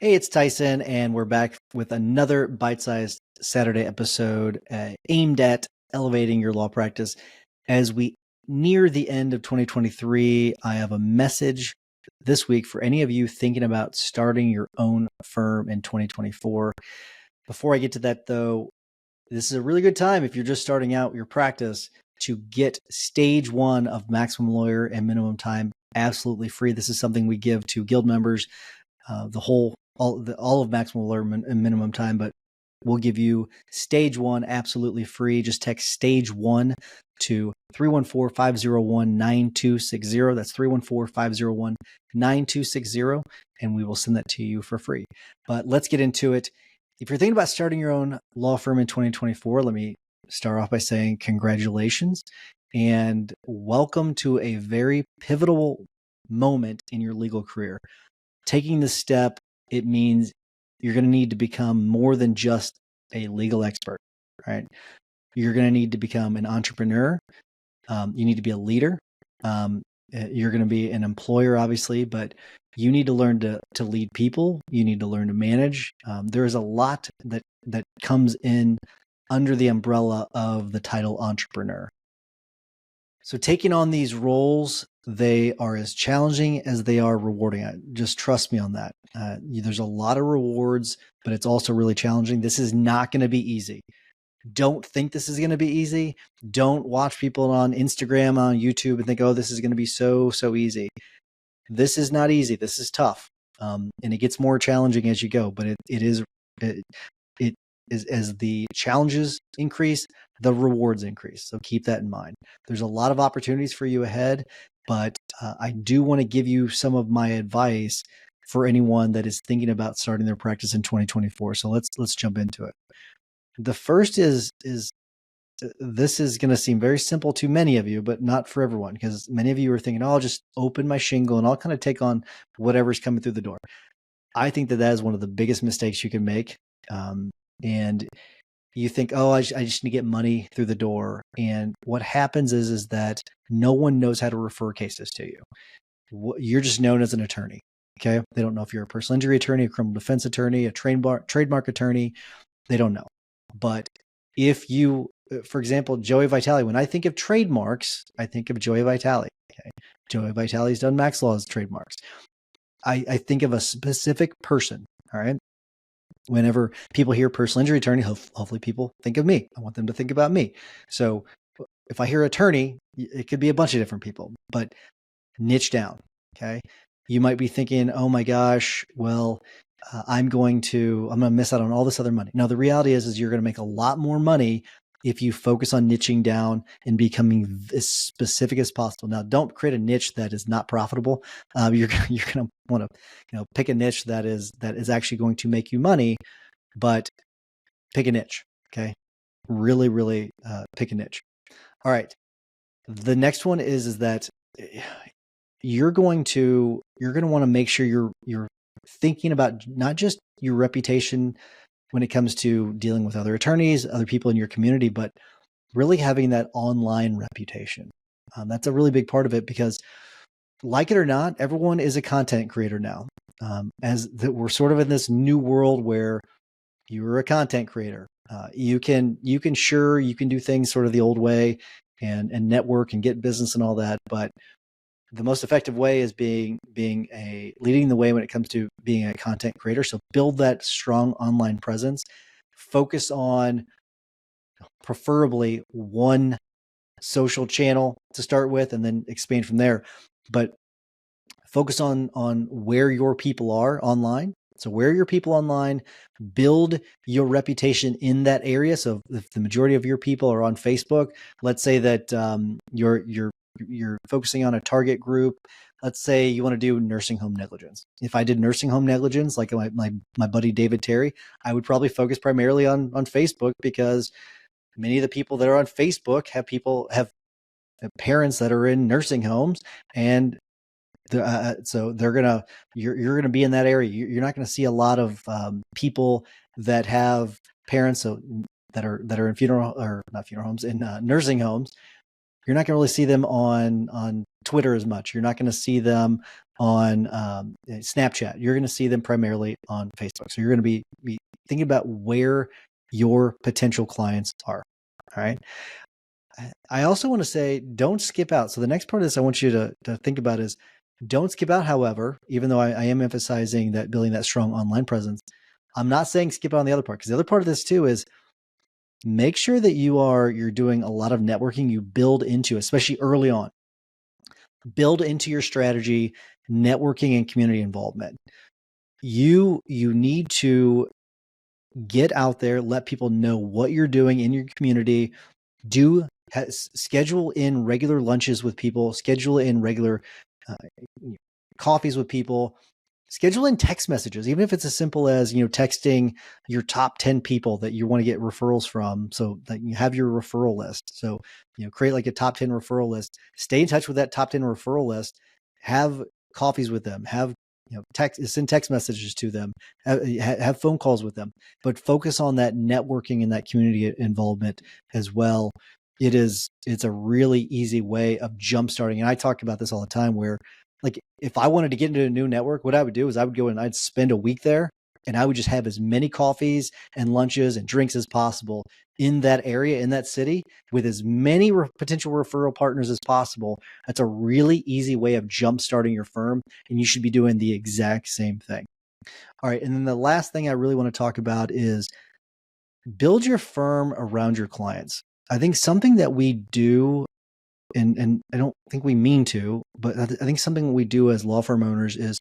Hey, it's Tyson, and we're back with another bite-sized Saturday episode aimed at elevating your law practice. As we near the end of 2023, I have a message this week for any of you thinking about starting your own firm in 2024. Before I get to that, though, this is a really good time if you're just starting out your practice to get stage 1 of Maximum Lawyer and Minimum Time absolutely free. This is something we give to guild members, all of Maximum Lawyer and Minimum Time, but we'll give you stage 1 absolutely free. Just text stage 1 to 314-501-9260. That's 314-501-9260, and we will send that to you for free. But let's get into it. If you're thinking about starting your own law firm in 2024, let me start off by saying congratulations and welcome to a very pivotal moment in your legal career. Taking this step, it means you're going to need to become more than just a legal expert, right? You're going to need to become an entrepreneur. You need to be a leader. You're going to be an employer, obviously, but you need to learn to lead people. You need to learn to manage. There is a lot that comes in under the umbrella of the title entrepreneur. So taking on these roles, they are as challenging as they are rewarding. Just trust me on that. There's a lot of rewards, but it's also really challenging. This is not going to be easy. Don't think this is going to be easy. Don't watch people on Instagram, on YouTube and think, oh, this is going to be so easy. This is not easy. This is tough. And it gets more challenging as you go, but it is as the challenges increase, the rewards increase. So keep that in mind. There's a lot of opportunities for you ahead, but I do want to give you some of my advice for anyone that is thinking about starting their practice in 2024. So let's jump into it. The first is this is going to seem very simple to many of you, but not for everyone, because many of you are thinking, oh, I'll just open my shingle and I'll kind of take on whatever's coming through the door. I think that is one of the biggest mistakes you can make. And you think, oh, I just need to get money through the door. And what happens is that no one knows how to refer cases to you. You're just known as an attorney. Okay. They don't know if you're a personal injury attorney, a criminal defense attorney, a trademark attorney. They don't know. But if you, for example, Joey Vitale, when I think of trademarks, I think of Joey Vitale. Okay. Joey Vitale's done Max Law's trademarks. I think of a specific person. All right. Whenever people hear personal injury attorney, hopefully people think of me. I want them to think about me. So if I hear attorney, it could be a bunch of different people, but niche down. Okay. You might be thinking, oh my gosh, well, I'm going to miss out on all this other money. Now, the reality is you're going to make a lot more money if you focus on niching down and becoming as specific as possible. Now, don't create a niche that is not profitable. You're going to want to, pick a niche that is actually going to make you money, but pick a niche. Okay. Really, really pick a niche. All right. The next one is that you're going to want to make sure you're thinking about not just your reputation when it comes to dealing with other attorneys, other people in your community, but really having that online reputation. That's a really big part of it because, like it or not, everyone is a content creator now. We're sort of in this new world where you're a content creator. You can do things sort of the old way and network and get business and all that, but the most effective way is leading the way when it comes to being a content creator. So build that strong online presence. Focus on preferably one social channel to start with, and then expand from there. But focus on where your people are online. So where your people online, build your reputation in that area. So if the majority of your people are on Facebook, let's say that you're focusing on a target group. Let's say you want to do nursing home negligence. If I did nursing home negligence, like my buddy David Terry, I would probably focus primarily on Facebook, because many of the people that are on Facebook have parents that are in nursing homes, and so you're gonna be in that area. You're not going to see a lot of people that have parents that are in nursing homes. You're not going to really see them on Twitter as much. You're not going to see them on Snapchat. You're going to see them primarily on Facebook. So you're going to be thinking about where your potential clients are. All right. I also want to say, don't skip out. So the next part of this I want you to think about is, don't skip out. However, even though I am emphasizing that building that strong online presence, I'm not saying skip out on the other part, because the other part of this too is make sure that you're doing a lot of networking. You build into, especially early on, build into your strategy, networking and community involvement. You need to get out there, let people know what you're doing in your community. Schedule in regular lunches with people, schedule in regular coffees with people, schedule in text messages, even if it's as simple as, texting your top 10 people that you want to get referrals from, so that you have your referral list. So, create like a top 10 referral list, stay in touch with that top 10 referral list, have coffees with them, send text messages to them, have phone calls with them, but focus on that networking and that community involvement as well. It's a really easy way of jumpstarting. And I talk about this all the time, where like, if I wanted to get into a new network, what I would do is I would go and I'd spend a week there, and I would just have as many coffees and lunches and drinks as possible in that area, in that city, with as many potential referral partners as possible. That's a really easy way of jumpstarting your firm, and you should be doing the exact same thing. All right. And then the last thing I really want to talk about is build your firm around your clients. I think something that we do, and I don't think we mean to, but I think something we do as law firm owners is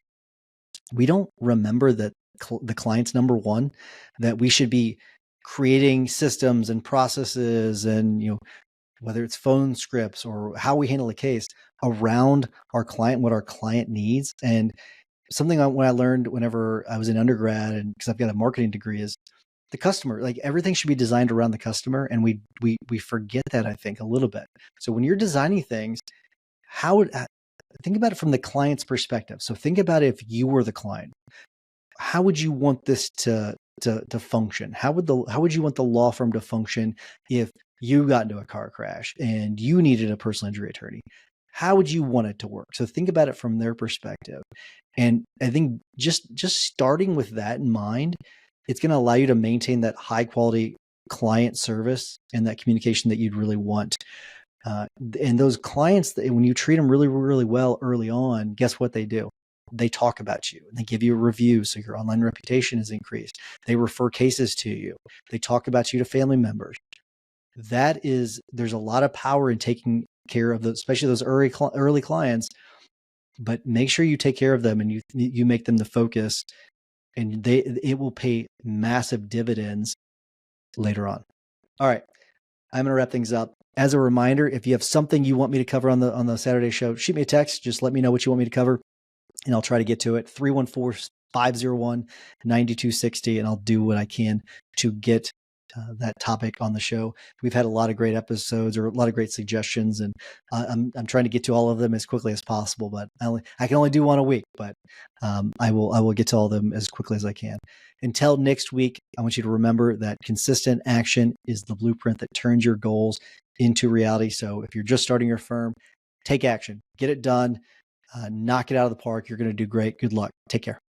we don't remember that the client's number one, that we should be creating systems and processes and, whether it's phone scripts or how we handle a case around our client, what our client needs. And something when I learned whenever I was in undergrad, and because I've got a marketing degree, is the customer. Like, everything should be designed around the customer, and we forget that, I think, a little bit. So when you're designing things, think about it from the client's perspective. So think about if you were the client, how would you want this to function? How would you want the law firm to function if you got into a car crash and you needed a personal injury attorney? How would you want it to work? So think about it from their perspective. And I think just starting with that in mind, it's going to allow you to maintain that high quality client service and that communication that you'd really want. And those clients, when you treat them really, really well early on, guess what they do? They talk about you and they give you a review, so your online reputation is increased. They refer cases to you. They talk about you to family members. There's a lot of power in taking care of especially those early clients, but make sure you take care of them and you make them the focus, and it will pay massive dividends later on. All right. I'm going to wrap things up. As a reminder, if you have something you want me to cover on the Saturday show, shoot me a text. Just let me know what you want me to cover, and I'll try to get to it. 314-501-9260, and I'll do what I can to get that topic on the show. We've had a lot of great episodes, or a lot of great suggestions, and I'm trying to get to all of them as quickly as possible, but I can only do one a week, but I will get to all of them as quickly as I can. Until next week, I want you to remember that consistent action is the blueprint that turns your goals into reality. So if you're just starting your firm, take action, get it done, knock it out of the park. You're going to do great. Good luck. Take care.